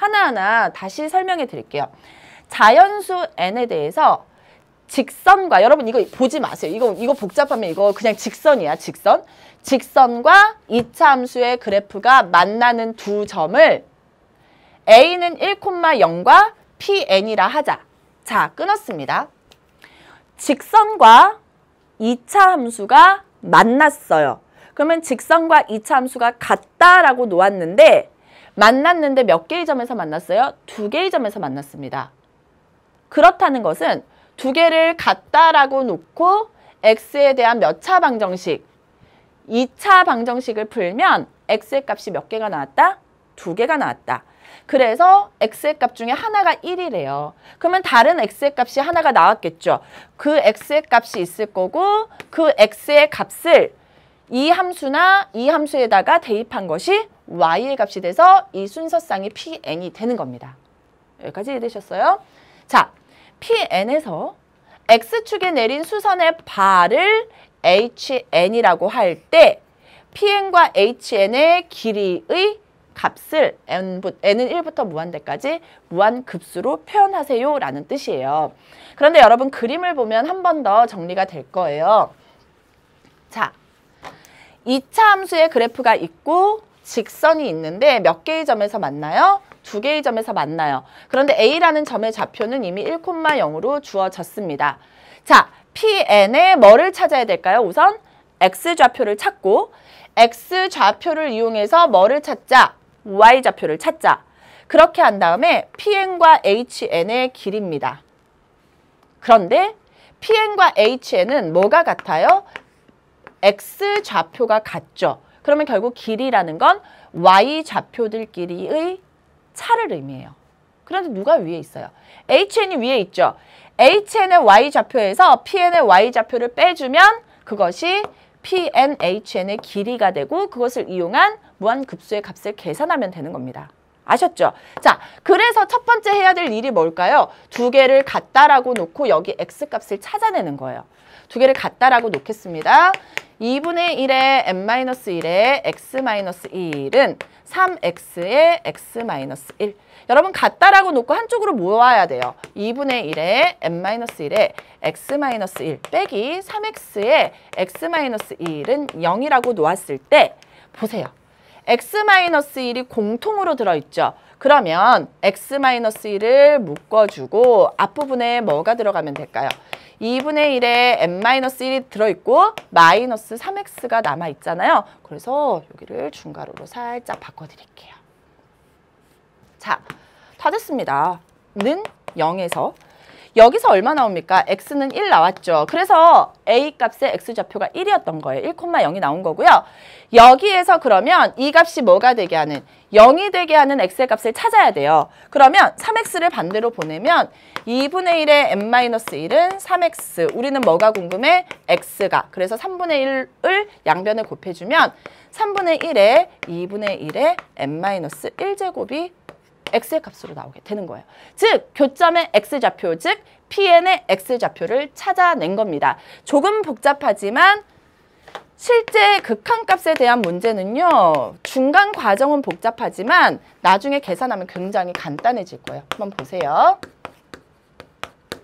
하나하나 다시 설명해 드릴게요. 자연수 n에 대해서 직선과, 여러분 이거 보지 마세요. 이거 복잡하면 이거 그냥 직선이야, 직선. 직선과 2차 함수의 그래프가 만나는 두 점을 a는 1,0과 pn이라 하자. 자, 끊었습니다. 직선과 2차 함수가 만났어요. 그러면 직선과 2차 함수가 같다라고 놓았는데 만났는데 몇 개의 점에서 만났어요? 2개의 점에서 만났습니다. 그렇다는 것은 두 개를 같다라고 놓고 x에 대한 몇 차 방정식? 2차 방정식을 풀면 x의 값이 몇 개가 나왔다? 2개가 나왔다. 그래서 x의 값 중에 하나가 1이래요. 그러면 다른 x의 값이 하나가 나왔겠죠. 그 x의 값이 있을 거고 그 x의 값을 이 함수나 이 함수에다가 대입한 것이 y의 값이 돼서 이 순서쌍이 pn이 되는 겁니다. 여기까지 이해되셨어요? 자, pn에서 x축에 내린 수선의 발을 hn이라고 할 때 pn과 hn의 길이의 값을 n은 1부터 무한대까지 무한급수로 표현하세요 라는 뜻이에요. 그런데 여러분 그림을 보면 한 번 더 정리가 될 거예요. 자, 2차 함수의 그래프가 있고 직선이 있는데 몇 개의 점에서 만나요? 2개의 점에서 만나요. 그런데 A라는 점의 좌표는 이미 1,0로 주어졌습니다. 자, Pn의 뭐를 찾아야 될까요? 우선 X좌표를 찾고 X좌표를 이용해서 뭐를 찾자? Y좌표를 찾자. 그렇게 한 다음에 Pn과 Hn의 길이입니다. 그런데 Pn과 Hn은 뭐가 같아요? X좌표가 같죠. 그러면 결국 길이라는 건 Y좌표들끼리의 차를 의미해요. 그런데 누가 위에 있어요? HN이 위에 있죠. HN의 Y좌표에서 PN의 Y좌표를 빼주면 그것이 PNHN의 길이가 되고 그것을 이용한 무한급수의 값을 계산하면 되는 겁니다. 아셨죠? 자, 그래서 첫 번째 해야 될 일이 뭘까요? 두 개를 같다라고 놓고 여기 X값을 찾아내는 거예요. 두 개를 같다라고 놓겠습니다. 2분의 1의 n-1의 x-1은 3x의 x-1. 여러분 같다라고 놓고 한쪽으로 모아야 돼요. 2분의 1의 n-1의 x-1 빼기 3x의 x-1은 0이라고 놓았을 때 보세요. x-1이 공통으로 들어있죠. 그러면 x-1을 묶어주고 앞부분에 뭐가 들어가면 될까요? 2분의 1에 n-1이 들어있고 마이너스 3x가 남아있잖아요. 그래서 여기를 중괄호로 살짝 바꿔드릴게요. 자, 다 됐습니다. 는 0에서 여기서 얼마 나옵니까? x는 1 나왔죠. 그래서 a 값의 x좌표가 1이었던 거예요. 1,0이 나온 거고요. 여기에서 그러면 이 값이 뭐가 되게 하는 0이 되게 하는 x의 값을 찾아야 돼요. 그러면 3x를 반대로 보내면 2분의 1의 n-1은 3x. 우리는 뭐가 궁금해? x가. 그래서 3분의 1을 양변에 곱해주면 3분의 1에 2분의 1의 n-1제곱이 x의 값으로 나오게 되는 거예요. 즉, 교점의 x좌표, 즉 pn의 x좌표를 찾아낸 겁니다. 조금 복잡하지만 실제 극한값에 대한 문제는요. 중간 과정은 복잡하지만 나중에 계산하면 굉장히 간단해질 거예요. 한번 보세요.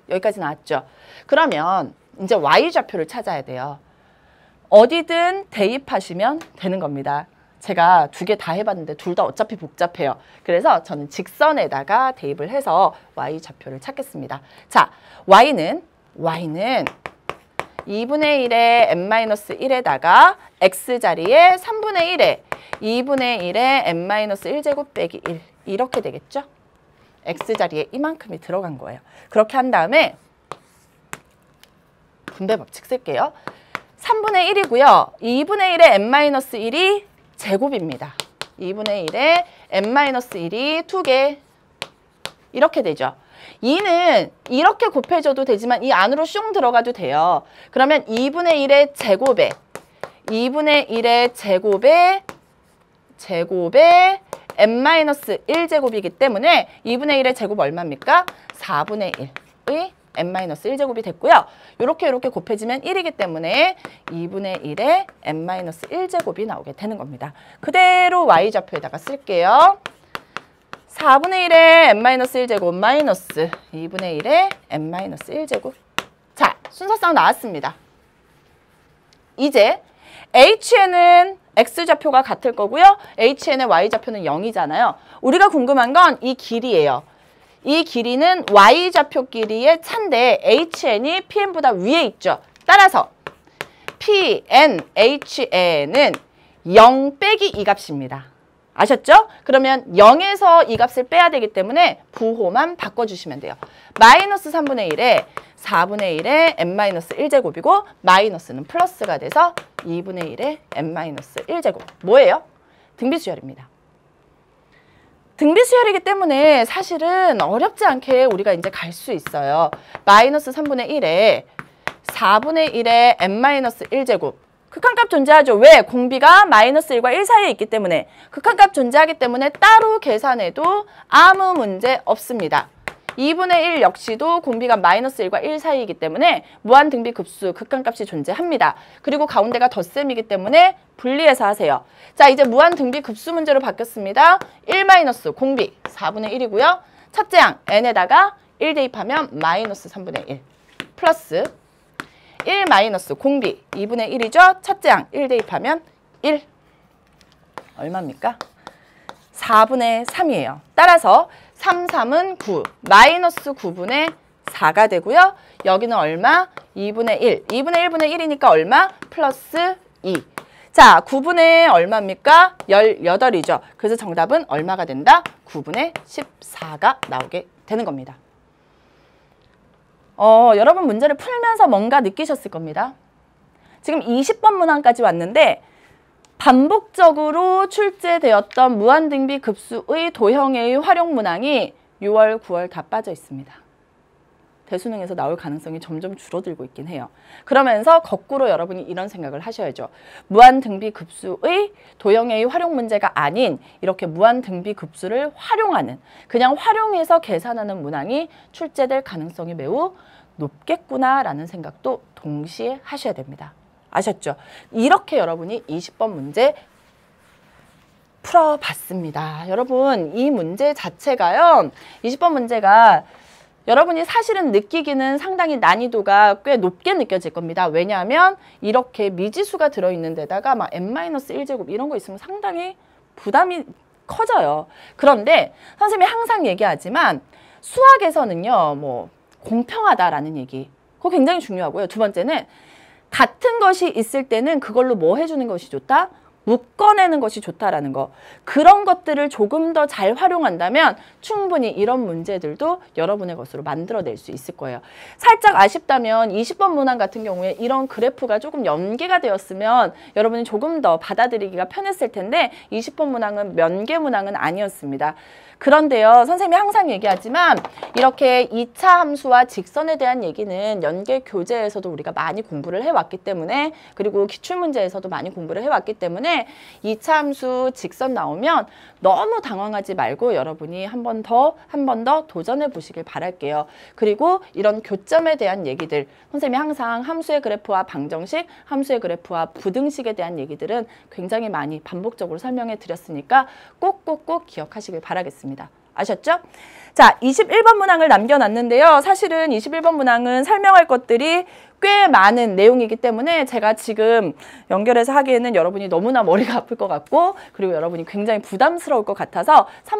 여기까지 나왔죠? 그러면 이제 y좌표를 찾아야 돼요. 어디든 대입하시면 되는 겁니다. 제가 두 개 다 해봤는데 둘 다 어차피 복잡해요. 그래서 저는 직선에다가 대입을 해서 y좌표를 찾겠습니다. 자, y는 2분의 1의 n-1에다가 x자리에 3분의 1에 2분의 1의 n-1제곱 빼기 1 이렇게 되겠죠? x자리에 이만큼이 들어간 거예요. 그렇게 한 다음에 분배 법칙 쓸게요. 3분의 1이고요. 2분의 1의 n-1이 제곱입니다. 2분의 1에 n-1이 2개 이렇게 되죠. 2는 이렇게 곱해줘도 되지만 이 안으로 슝 들어가도 돼요. 그러면 2분의 1의 제곱에 2분의 1의 제곱에 n-1제곱이기 때문에 2분의 1의 제곱 얼마입니까? 4분의 1의 n-1제곱이 됐고요. 이렇게 곱해지면 1이기 때문에 2분의 1의 n-1제곱이 나오게 되는 겁니다. 그대로 y좌표에다가 쓸게요. 4분의 1에 n-1제곱 마이너스 2분의 1에 n-1제곱. 자, 순서상 나왔습니다. 이제 HN은 X좌표가 같을 거고요. HN의 Y좌표는 0이잖아요. 우리가 궁금한 건 이 길이예요. 이 길이는 Y좌표 길이의 차인데 HN이 PN보다 위에 있죠. 따라서 PNHN은 0 빼기 이 값입니다. 아셨죠? 그러면 0에서 이 값을 빼야 되기 때문에 부호만 바꿔주시면 돼요. 마이너스 3분의 1에 4분의 1에 n-1제곱이고 마이너스는 플러스가 돼서 2분의 1에 n-1제곱. 뭐예요? 등비수열입니다. 등비수열이기 때문에 사실은 어렵지 않게 우리가 이제 갈 수 있어요. 마이너스 3분의 1에 4분의 1에 n-1제곱. 극한값 존재하죠. 왜? 공비가 마이너스 1과 1 사이에 있기 때문에. 극한값 존재하기 때문에 따로 계산해도 아무 문제 없습니다. 2분의 1 역시도 공비가 마이너스 1과 1 사이이기 때문에 무한등비급수 극한값이 존재합니다. 그리고 가운데가 덧셈이기 때문에 분리해서 하세요. 자, 이제 무한등비급수 문제로 바뀌었습니다. 1 마이너스 공비 4분의 1이고요. 첫째 항 n에다가 1 대입하면 마이너스 3분의 1 플러스 1 마이너스 공비 2분의 1이죠. 첫째 항 1 대입하면 1. 얼마입니까? 4분의 3이에요. 따라서 3, 3은 9, 마이너스 9분의 4가 되고요. 여기는 얼마? 2분의 1. 2분의 1분의 1이니까 얼마? 플러스 2. 자, 9분의 얼마입니까? 18이죠. 그래서 정답은 얼마가 된다? 9분의 14가 나오게 되는 겁니다. 여러분 문제를 풀면서 뭔가 느끼셨을 겁니다. 지금 20번 문항까지 왔는데 반복적으로 출제되었던 무한등비급수의 도형의 활용 문항이 6월, 9월 다 빠져 있습니다. 대수능에서 나올 가능성이 점점 줄어들고 있긴 해요. 그러면서 거꾸로 여러분이 이런 생각을 하셔야죠. 무한등비급수의 도형의 활용 문제가 아닌 이렇게 무한등비급수를 활용하는, 그냥 활용해서 계산하는 문항이 출제될 가능성이 매우 높겠구나라는 생각도 동시에 하셔야 됩니다. 아셨죠? 이렇게 여러분이 20번 문제 풀어봤습니다. 여러분, 이 문제 자체가요, 20번 문제가 여러분이 사실은 느끼기는 상당히 난이도가 꽤 높게 느껴질 겁니다. 왜냐하면 이렇게 미지수가 들어있는 데다가 막 n-1제곱 이런 거 있으면 상당히 부담이 커져요. 그런데 선생님이 항상 얘기하지만 수학에서는요, 뭐 공평하다라는 얘기, 그거 굉장히 중요하고요. 두 번째는 같은 것이 있을 때는 그걸로 뭐 해주는 것이 좋다? 묶어내는 것이 좋다라는 거. 그런 것들을 조금 더 잘 활용한다면 충분히 이런 문제들도 여러분의 것으로 만들어낼 수 있을 거예요. 살짝 아쉽다면 20번 문항 같은 경우에 이런 그래프가 조금 연계가 되었으면 여러분이 조금 더 받아들이기가 편했을 텐데 20번 문항은 면계 문항은 아니었습니다. 그런데요, 선생님이 항상 얘기하지만 이렇게 2차 함수와 직선에 대한 얘기는 연계 교재에서도 우리가 많이 공부를 해왔기 때문에, 그리고 기출문제에서도 많이 공부를 해왔기 때문에 2차 함수 직선 나오면 너무 당황하지 말고 여러분이 한 번 더 도전해 보시길 바랄게요. 그리고 이런 교점에 대한 얘기들, 선생님이 항상 함수의 그래프와 방정식, 함수의 그래프와 부등식에 대한 얘기들은 굉장히 많이 반복적으로 설명해 드렸으니까 꼭꼭꼭 기억하시길 바라겠습니다. 아셨죠? 자, 21번 문항을 남겨놨는데요. 사실은 21번 문항은 설명할 것들이 꽤 많은 내용이기 때문에 제가 지금 연결해서 하기에는 여러분이 너무나 머리가 아플 것 같고, 그리고 여러분이 굉장히 부담스러울 것 같아서